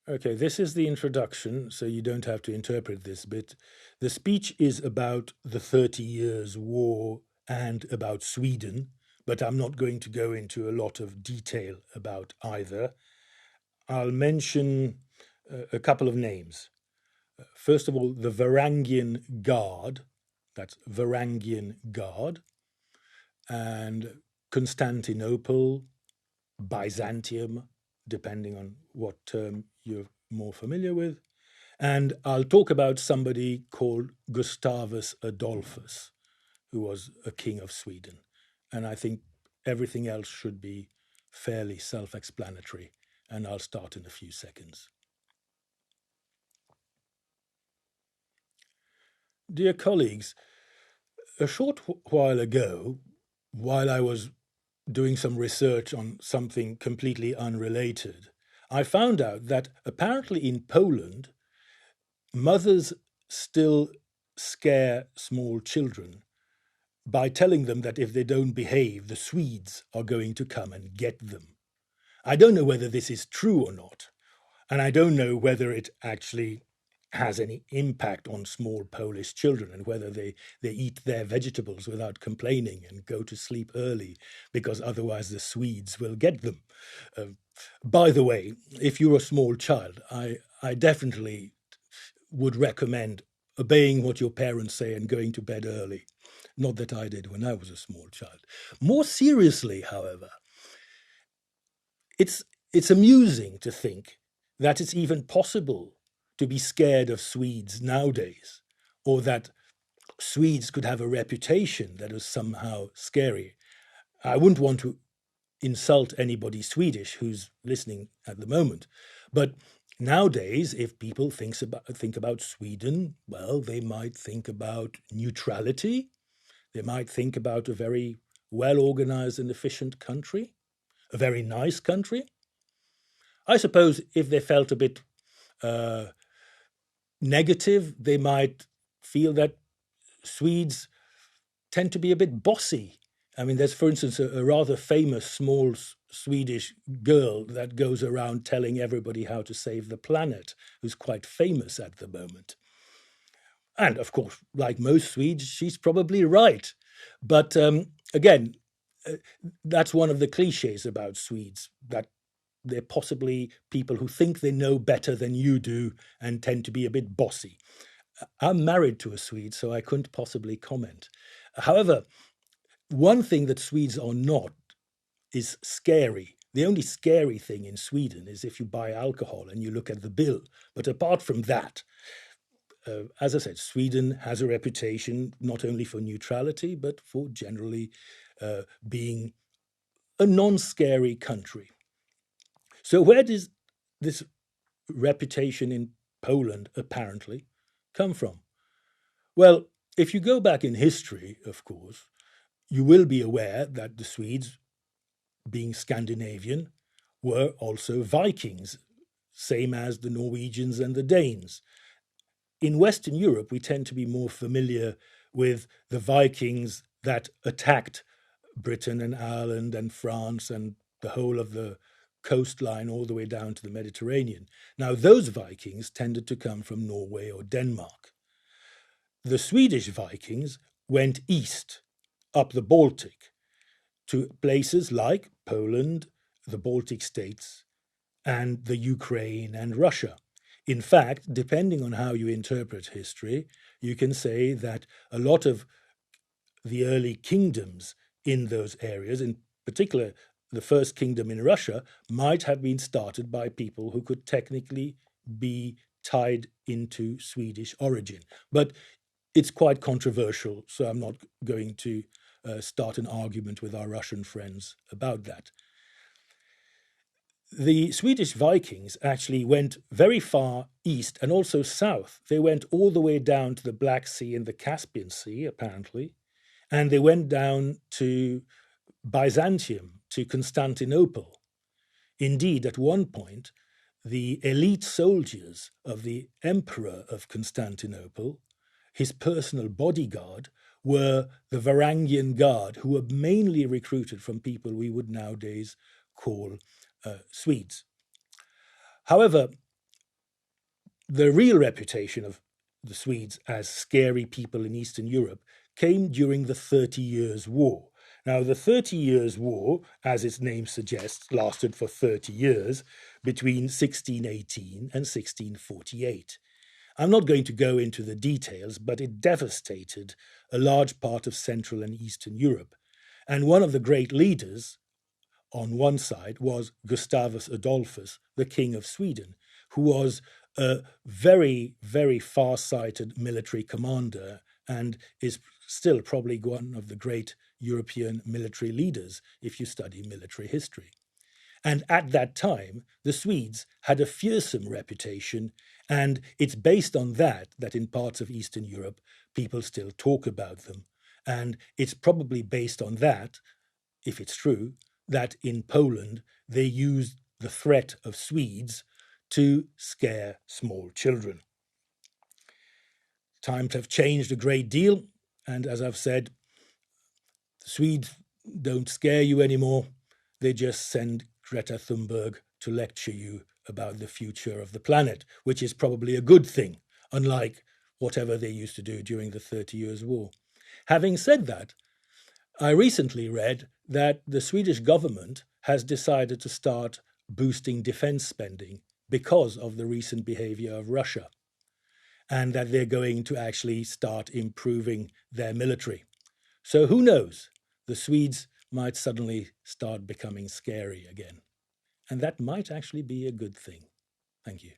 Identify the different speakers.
Speaker 1: Okay, this is the introduction, so you don't have to interpret this bit. The speech is about the 30 Years' War and about Sweden, but I'm not going to go into a lot of detail about either. I'll mention a couple of names. First of all, the Varangian Guard, that's Varangian Guard, and Constantinople, Byzantium, depending on what term you're more familiar with. And I'll talk about somebody called Gustavus Adolphus, who was a king of Sweden. And I think everything else should be fairly self explanatory. And I'll start in a few seconds. Dear colleagues, a short while ago, while I was doing some research on something completely unrelated, I found out that apparently in Poland, mothers still scare small children by telling them that if they don't behave, the Swedes are going to come and get them. I don't know whether this is true or not, and I don't know whether it actually has any impact on small Polish children and whether they eat their vegetables without complaining and go to sleep early because otherwise the Swedes will get them. Uh, by the way, if you're a small child, I definitely would recommend obeying what your parents say and going to bed early. Not that I did when I was a small child. More seriously, however, it's it's amusing to think that it's even possible to be scared of Swedes nowadays, or that Swedes could have a reputation that is somehow scary. I wouldn't want to insult anybody Swedish who's listening at the moment, but nowadays, if people think about Sweden, well, they might think about neutrality. They might think about a very well organized and efficient country, a very nice country. I suppose if they felt a bit uh, negative, they might feel that Swedes tend to be a bit bossy. I mean, there's, for instance, a rather famous small Swedish girl that goes around telling everybody how to save the planet, who's quite famous at the moment. And of course, like most Swedes, she's probably right. But again, uh, that's one of the cliches about Swedes, that they're possibly people who think they know better than you do and tend to be a bit bossy. I'm married to a Swede, so I couldn't possibly comment. However, one thing that Swedes are not is scary. The only scary thing in Sweden is if you buy alcohol and you look at the bill. But apart from that, as I said, Sweden has a reputation not only for neutrality, but for generally being a non scary country. So, where does this reputation in Poland apparently come from? Well, if you go back in history, of course, you will be aware that the Swedes, being Scandinavian, were also Vikings, same as the Norwegians and the Danes. In Western Europe, we tend to be more familiar with the Vikings that attacked Britain and Ireland and France and the whole of the coastline all the way down to the Mediterranean. Now, those Vikings tended to come from Norway or Denmark. The Swedish Vikings went east up the Baltic to places like Poland, the Baltic states, and the Ukraine and Russia. In fact, depending on how you interpret history, you can say that a lot of the early kingdoms in those areas, in particular the first kingdom in Russia, might have been started by people who could technically be tied into Swedish origin. But it's quite controversial, so I'm not going to start an argument with our Russian friends about that. The Swedish Vikings actually went very far east and also south. They went all the way down to the Black Sea and the Caspian Sea, apparently, and they went down to Byzantium, to Constantinople. Indeed, at one point, the elite soldiers of the Emperor of Constantinople, his personal bodyguard, were the Varangian Guard, who were mainly recruited from people we would nowadays call Swedes. However, The real reputation of the Swedes as scary people in Eastern Europe came during the 30 Years' War. Now, the 30 Years' War, as its name suggests, lasted for 30 years between 1618 and 1648. I'm not going to go into the details, but it devastated a large part of Central and Eastern Europe. And one of the great leaders on one side was Gustavus Adolphus, the King of Sweden, who was a very, very far-sighted military commander and is still probably one of the great European military leaders if you study military history. And at that time, the Swedes had a fearsome reputation, and it's based on that that in parts of Eastern Europe, people still talk about them. And it's probably based on that, if it's true, that in Poland they used the threat of Swedes to scare small children. Times have changed a great deal, and as I've said, the Swedes don't scare you anymore. They just send Greta Thunberg to lecture you about the future of the planet, which is probably a good thing, unlike whatever they used to do during the 30 Years' War. Having said that, I recently read that the Swedish government has decided to start boosting defense spending because of the recent behavior of Russia, and that they're going to actually start improving their military. So who knows? The Swedes might suddenly start becoming scary again. And that might actually be a good thing. Thank you.